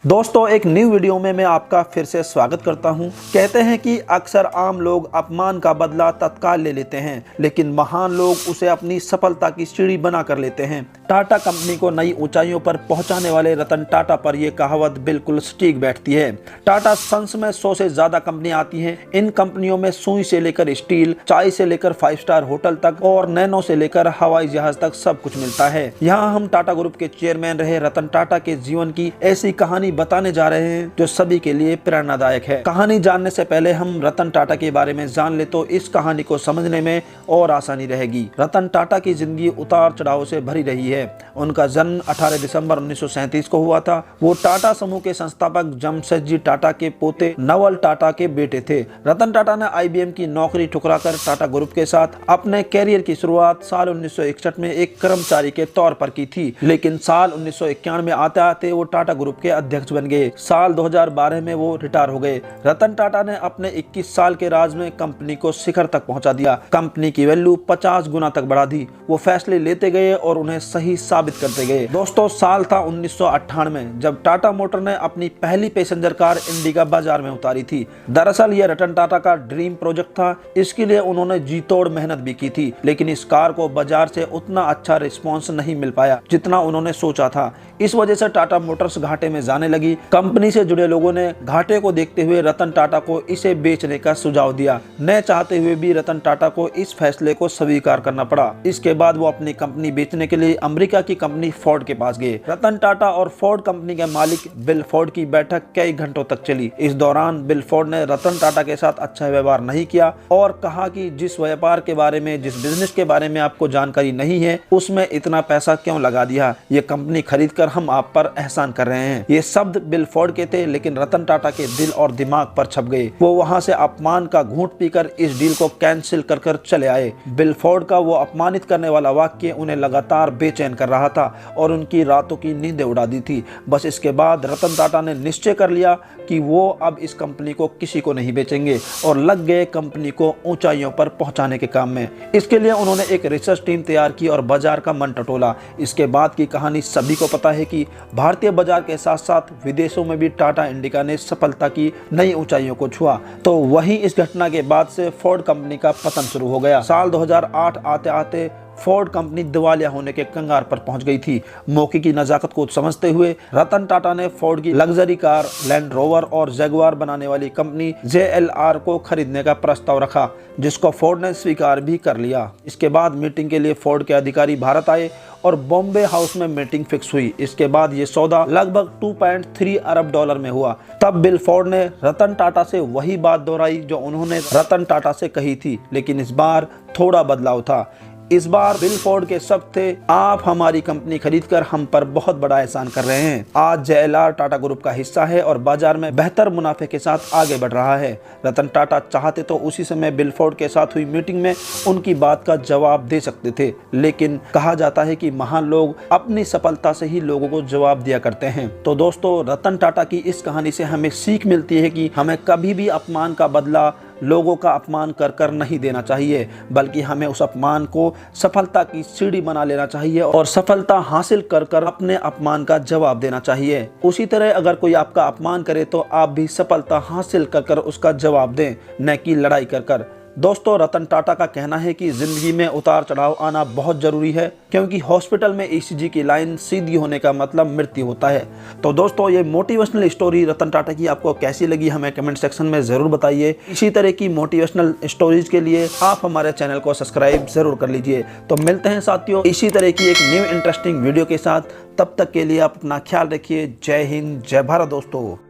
दोस्तों एक new video में मैं आपका फिर से स्वागत करता हूं। कहते हैं कि अक्सर आम लोग अपमान का बदला तत्काल ले लेते हैं, लेकिन महान लोग उसे अपनी सफलता की सीढ़ी बना कर लेते हैं। टाटा कंपनी को नई ऊंचाइयों पर पहुंचाने वाले रतन टाटा पर यह कहावत बिल्कुल सटीक बैठती है। टाटा सन्स में 100 से ज्यादा कंपनियां आती हैं। इन कंपनियों में सुई से लेकर स्टील, चाय से लेकर 5 स्टार होटल तक और नैनो से लेकर हवाई जहाज तक सब कुछ मिलता है। यहाँ हम टाटा ग्रुप के चेयरमैन रहे रतन टाटा के जीवन की ऐसी कहानी बताने जा रहे हैं जो सभी के लिए प्रेरणादायक है। कहानी जानने से पहले हम रतन टाटा के बारे में जान ले तो इस कहानी को समझने में और आसानी रहेगी। रतन टाटा की जिंदगी उतार चढ़ाव से भरी रही है। उनका जन्म 18 दिसंबर 1937 को हुआ था। वो टाटा समूह के संस्थापक जमशेदजी टाटा के पोते नवल टाटा के बेटे थे। रतन टाटा ने IBM की नौकरी ठुकराकर टाटा ग्रुप के साथ अपने कैरियर की शुरुआत साल 1961 में एक कर्मचारी के तौर पर की थी, लेकिन साल 1991 में आते आते वो टाटा ग्रुप के अध्यक्ष बन गए। साल 2012 में वो रिटायर हो गए। रतन टाटा ने अपने 21 साल के राज में कंपनी को शिखर तक पहुंचा दिया। कंपनी की वैल्यू 50 गुना तक बढ़ा दी। वो फैसले लेते गए और उन्हें सही साबित करते गए। दोस्तों साल था 1998 जब टाटा मोटर ने अपनी पहली पैसेंजर कार इंडिका बाजार में उतारी थी। दरअसल यह रतन टाटा का ड्रीम प्रोजेक्ट था। इसके लिए उन्होंने जी तोड़ मेहनत भी की थी, लेकिन इस कार को बाजार से उतना अच्छा रिस्पॉन्स नहीं मिल पाया जितना उन्होंने सोचा था। इस वजह से टाटा मोटर्स घाटे में जाने लगी। कंपनी से जुड़े लोगों ने घाटे को देखते हुए रतन टाटा को इसे बेचने का सुझाव दिया। न चाहते हुए भी रतन टाटा को इस फैसले को स्वीकार करना पड़ा। इसके बाद वो अपनी कंपनी बेचने के लिए अमेरिका की कंपनी फोर्ड के पास गए। रतन टाटा और फोर्ड कंपनी के मालिक बिल फोर्ड की बैठक कई घंटों तक चली। इस दौरान बिल फोर्ड ने रतन टाटा के साथ अच्छा व्यवहार नहीं किया और कहा कि जिस व्यापार के बारे में, जिस बिजनेस के बारे में आपको जानकारी नहीं है, उसमें इतना पैसा क्यों लगा दिया। ये कंपनी खरीद कर हम आप पर एहसान कर रहे हैं। ये शब्द बिल फोर्ड के थे, लेकिन रतन टाटा के दिल और दिमाग पर छप गए। वो वहां से अपमान का घूंट पीकर इस डील को कैंसिल कर चले आए। बिल फोर्ड का वो अपमानित करने वाला वाक्य उन्हें लगातार बेचैन कर रहा था और उनकी रातों की नींदें उड़ा दी थी। बस इसके बाद रतन टाटा ने निश्चय कर लिया कि वो अब इस कंपनी को किसी को नहीं बेचेंगे और लग गए कंपनी को ऊंचाइयों पर पहुंचाने के काम में। इसके लिए उन्होंने एक रिसर्च टीम तैयार की और बाजार का मन टटोला। इसके बाद की कहानी सभी को पता है कि भारतीय बाजार के साथ साथ विदेशों में भी टाटा इंडिका ने सफलता की नई ऊंचाइयों को छुआ। तो वही इस घटना के बाद से फोर्ड कंपनी का पतन शुरू हो गया। साल 2008 आते आते फोर्ड कंपनी दिवालिया होने के कंगार पर पहुंच गई थी। मौके की नजाकत को समझते हुए रतन टाटा ने फोर्ड की लग्जरी कार, लैंड रोवर और जगुआर बनाने वाली कंपनी JLR को खरीदने का प्रस्ताव रखा, जिसको फोर्ड ने स्वीकार भी कर लिया। इसके बाद मीटिंग के लिए फोर्ड के अधिकारी भारत आए और बॉम्बे हाउस में मीटिंग फिक्स हुई। इसके बाद ये सौदा लगभग 2.3 अरब डॉलर में हुआ। तब बिल फोर्ड ने रतन टाटा से वही बात दोहराई जो उन्होंने रतन टाटा से कही थी, लेकिन इस बार थोड़ा बदलाव था। इस बार बिल फोर्ड के शब्द थे, आप हमारी कंपनी खरीदकर हम पर बहुत बड़ा एहसान कर रहे हैं। आज JLR टाटा ग्रुप का हिस्सा है और बाजार में बेहतर मुनाफे के साथ आगे बढ़ रहा है। रतन टाटा चाहते तो उसी समय बिल फोर्ड के साथ हुई मीटिंग में उनकी बात का जवाब दे सकते थे, लेकिन कहा जाता है कि महान लोग अपनी सफलता से ही लोगों को जवाब दिया करते हैं। तो दोस्तों रतन टाटा की इस कहानी से हमें सीख मिलती है कि हमें कभी भी अपमान का बदला लोगों का अपमान कर नहीं देना चाहिए, बल्कि हमें उस अपमान को सफलता की सीढ़ी बना लेना चाहिए और सफलता हासिल कर अपने अपमान का जवाब देना चाहिए। उसी तरह अगर कोई आपका अपमान करे तो आप भी सफलता हासिल कर उसका जवाब दें, न कि लड़ाई कर। दोस्तों रतन टाटा का कहना है कि जिंदगी में उतार चढ़ाव आना बहुत जरूरी है, क्योंकि हॉस्पिटल में ECG की लाइन सीधी होने का मतलब मृत्यु होता है। तो दोस्तों ये मोटिवेशनल स्टोरी रतन टाटा की आपको कैसी लगी हमें कमेंट सेक्शन में जरूर बताइए। इसी तरह की मोटिवेशनल स्टोरीज के लिए आप हमारे चैनल को सब्सक्राइब जरूर कर लीजिए। तो मिलते हैं साथियों इसी तरह की एक न्यू इंटरेस्टिंग वीडियो के साथ। तब तक के लिए आप अपना ख्याल रखिए। जय हिंद, जय भारत दोस्तों।